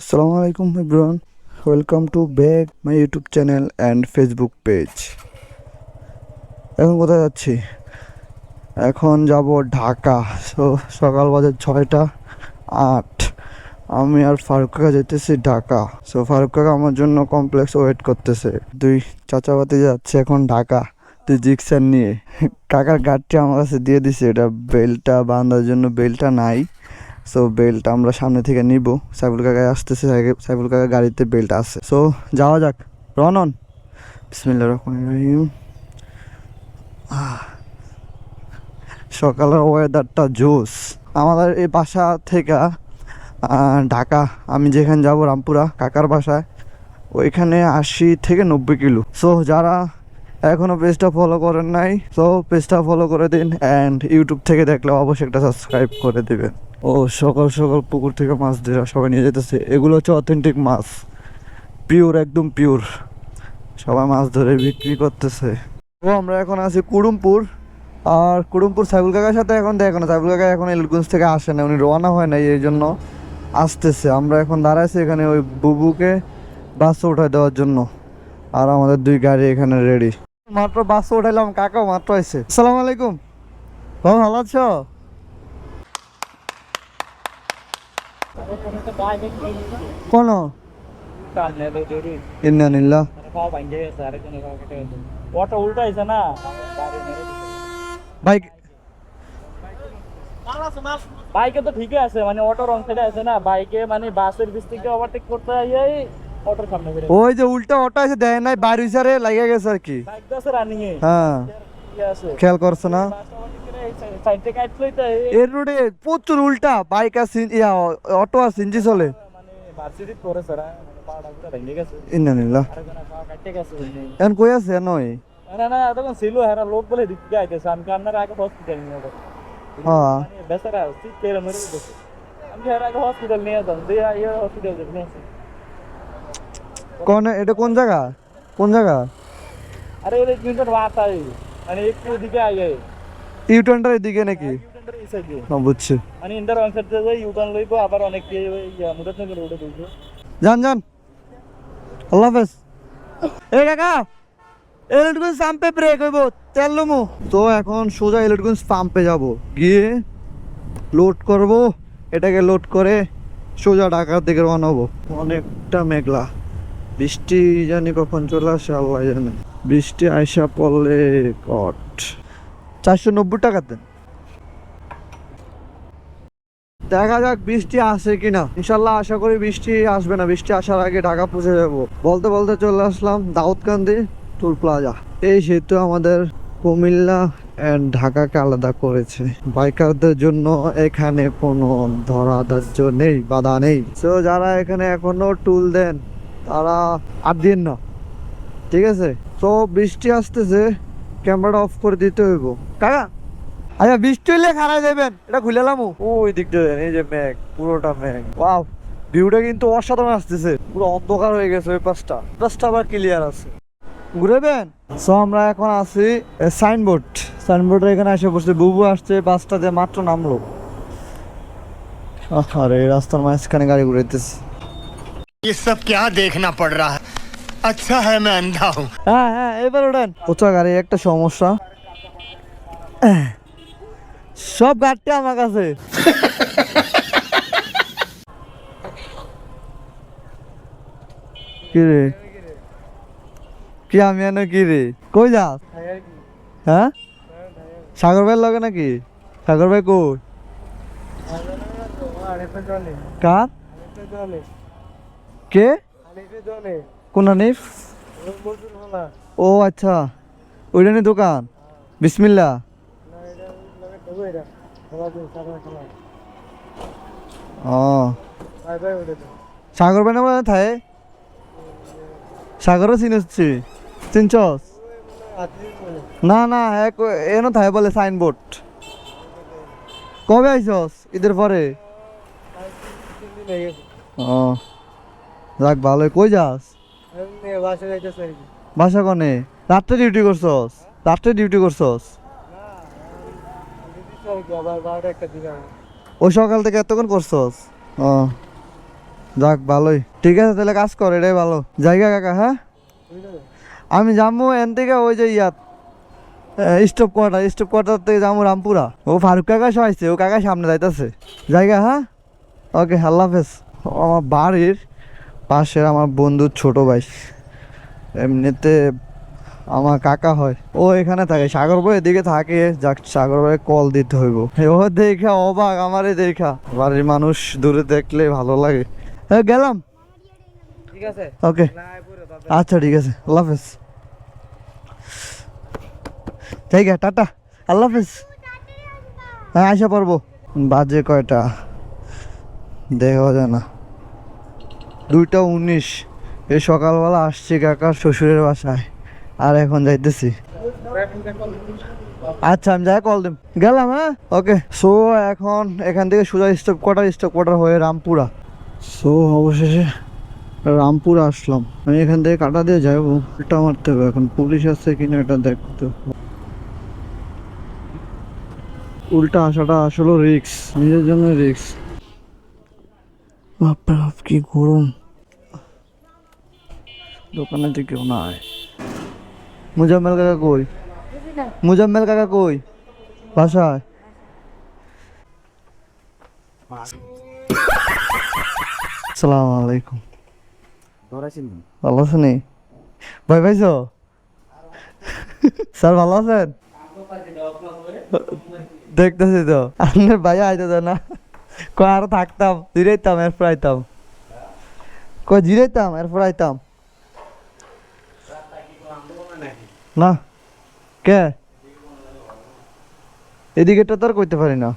Assalamualaikum everyone. Welcome to back my YouTube channel and Facebook page. এখন কোথায় যাচ্ছি? এখন যাব ঢাকা। সকাল বাজে 6:08। আমি আর ফারুক কাকা যেতেছি ঢাকা। ফারুক কাকা আমার জন্য কমপ্লেক্স ওয়েট করতেছে। দুই চাচাবাতি যাচ্ছে এখন ঢাকা জিক্সার নিয়ে। কাকার গাড়িটা আমার কাছে দিয়ে দিছে, এটা বেল্টটা বাঁধার জন্য বেল্টটা নাই। বেল্ট আমরা সামনে থেকে নিব। সাইফুল কাকা আসতেছে, সাইফুল কাকা গাড়িতে বেল্ট আছে। যাওয়া যাক, রনন। বিসমিল্লাহির রহমানির রহিম। সকালের ওয়েদারটা জোস। আমাদের এই বাসা থেকে ঢাকা, আমি যেখানে যাব রামপুরা কাকার বাসায়, ওইখানে 80 থেকে 90 কিলো। যারা এখনও পেজটা ফলো করেন নাই, পেজটা ফলো করে দিন। অ্যান্ড ইউটিউব থেকে দেখলে অবশ্যই একটা সাবস্ক্রাইব করে দিবেন। সকাল সকাল পুকুর থেকে মাছ ধরে সবাই নিয়ে যেতেছে। এগুলো হচ্ছে অথেন্টিক মাছ, পিওর, একদম পিওর। সবাই মাছ ধরে বিক্রি করতেছে। আমরা এখন আছি কুড়ুমপুর। আর কুড়ুমপুর সাইফুল কাকার সাথে এখন দেখো না, সাইফুল কাকা এখন এলিটগঞ্জ থেকে আসে না, উনি রওনা হয় নাই, এই জন্য আসতেছে। আমরা এখন দাঁড়াইছি এখানে ওই বুবুকে বাসে উঠাই দেওয়ার জন্য। আর আমাদের দুই গাড়ি এখানে রেডি। মাত্র বাসে উঠাইলাম, কাকাও মাত্র আসছে। আসসালামু আলাইকুম। ভালো আছো? কোন ইন্নানিল্লাহ বাইক বাইকে তো ঠিকই আছে, মানে অটো রং সাইডে আছে না, বাইকে মানে বাসের পিছ থেকে ওভারটেক করতে যাই অটোর সামনে বেরে ওই যে উল্টা অটো আছে, দেয় নাই, বাইরে সারে লাগিয়ে গেছে আর কি। বাইক তো আছে রানিং এ। হ্যাঁ, খেয়াল করছে না? সাইড থেকে আইছলই তো এর রোডে প্রচুর উল্টা বাইক আর অটো আর সিনজি চলে। মানে ভার্সিটি করে স্যার পাড়া পুরো ভেঙে গেছে। ইন্নানিল্লাহ। আরে কোন কাটতে গেছে এখন কই আছে নয়? না না তখন ছিল হেরা লোক বলে দিকে আইতেছে, আমি কান্নার আগে হসপিটাল নিয়ে যাব। হ্যাঁ, মানে বেচারা সিট পেরে মেরে দিতেছে। আমি হেরা আগে হসপিটাল নিয়ে যাব, দিয়ে আইও হসপিটাল নিয়ে আসি। কোন এটা, কোন জায়গা? কোন জায়গা? আরে ওই ইউটার বাতাই, মানে একটু দিকে আগে ইউটার্নটার এদিকে নাকি? ইউটার এই সাইডে। না, বুঝছি। মানে ইন্টার ওয়ান সাইড থেকে ইউটার্ন লইবো, আবার অনেক মুদারনগর রোডে ঢুকবো। যান যান, আল্লাহ হাফেজ। এই কাকা, এলিটগঞ্জ পাম্পে ব্রেক হইব, তেল লমু। এখন সোজা এলিটগঞ্জ পাম্পে যাব, গিয়ে লোড করব। এটাকে লোড করে সোজা ঢাকার দিকে রওনা হবো। অনেকটা মেঘলা, বৃষ্টি জানি কখন চলে আসে আল্লাহ জানে। বৃষ্টি আইসা পড়লে কট 490 টাকা দেন। দেখা যাক বৃষ্টি আসে কিনা। ইনশাল্লাহ আশা করি বৃষ্টি আসবে না। বৃষ্টি আসার আগে ঢাকা পৌঁছে যাবো। বলতে বলতে চলে আসলাম দাউদকান্দি টুল প্লাজা। এই সেতু আমাদের কুমিল্লা এন্ড ঢাকাকে আলাদা করেছে। বাইকারদের জন্য এখানে কোনো ধরাধার্য নেই, বাধা নেই। যারা এখানে এখনো টুল দেন তারা আর দিন না, ঠিক আছে? বৃষ্টি আসতেছে, ক্যামেরাটা অফ করে দিতে হইব। কাকা, আচ্ছা বৃষ্টি হইলে খারাপ যাবেন, এটা খুলে এলাম। ওই দিকটা দেন, এই যে মেঘ, পুরোটা মেঘ। ওয়াও, ভিউটা কিন্তু অসাধারণ আসতেছে। পুরো অন্ধকার হয়ে গেছে ওই পাশটা আবার ক্লিয়ার আছে। ঘুরেবেন। আমরা এখন আছি সাইনবোর্ডের এখানে এসে বসছে। বুবু আসছে, বাসটাতে মাত্র নামলো। আরে রাস্তার মাঝখানে গাড়ি ঘুরাইতেছে। ये सब क्या देखना पड़ रहा है? अच्छा है मैं अंधा हूँ। হ্যাঁ হ্যাঁ, এবার ওঠেন। উঁচা গাড়ি একটা সমস্যা, সব গাড়িটা আমার কাছে। কি রে, কি আমি এনে কি রে, কই যাস? হ্যাঁ, সাগর ভাইয়ের লগে নাকি? সাগর ভাই কই? কার? কে? কোন হানিফ? ও আচ্ছা, ওইটা নি দোকান। বিসমিল্লাহ। ও সাগর ভাই না থাকে? সাগরও চিনছস? না না, এনো থাকে বলে সাইনবোর্ড। কবে আইসস? ঈদের পরে? ও যাক, ভালোই। কই যাস? বাসা কনে? রাত্রে ডিউটি করছস? ওই সকাল থেকে এতক্ষণ করছস? ও যাক ভালোই, ঠিক আছে তাহলে কাজ কর, এটাই ভালো জায়গা কাকা। হ্যাঁ আমি যাবো এন থেকে ওই যে ইয়াত স্টপ কোয়ার্টার থেকে যাবো রামপুরা। ও ফারুক কাকা সবাইছে, ও কাকা সামনে যাইতেছে জায়গা। হ্যাঁ ওকে, আল্লাহ হাফেজ। আমার বাড়ির পাশের আমার বন্ধুর ছোট ভাই, এমনিতে আমার কাকা হয়, ও এখানে থাকে সাগর ভাই এদিকে থাকে। যাক সাগর ভাই কল দিতে হইব। ও দেখা অবাক, আমারে দেখা। বাড়ির মানুষ দূরে দেখলে ভালো লাগে। হ্যাঁ গেলাম, ঠিক আছে ওকে আচ্ছা ঠিক আছে, আল্লাহ হাফেজ। জায়গা টাটা, আল্লাহ হাফেজ। হ্যাঁ আসা পারবো। বাজে কয়টা দেখা যায় না, 2:19। এই সকালবেলা আসছি কাকার শ্বশুরের বাসায়, আর এখন যাইতেছি। আচ্ছা আমি যাই কল দিম, গেলাম। হ্যাঁ ওকে। সো এখন এখান থেকে সোজা স্টপ কোয়ার্টার হয়ে রামপুরা। সো অবশেষে রামপুরা আসলাম। আমি এখান থেকে কাটা দিয়ে যাবো, উল্টা মারতে হবে। এখন পুলিশ আসছে কিনা এটা দেখতে হবে। উল্টা আসাটা আসলে রিক্স, নিজের জন্য রিক্স। বাপরে বাপ কি গরম, দোকানে তো কেউ নাই। মুজাম্মেল কাকা কই? মুজাম্মেল কাকা কই? বাসায়? আসসালামু আলাইকুম। ভালো আছেন? ভাই ভাইছো স্যার ভালো আছেন? দেখতেছি তো আপনার ভাই আইতে দেয় না। কয় আর থাকতাম, জিরাইতাম এরপর আইতাম। কয় জিরাইতাম এরপর আইতাম না। কে এদিকে তো আর কইতে পারি না।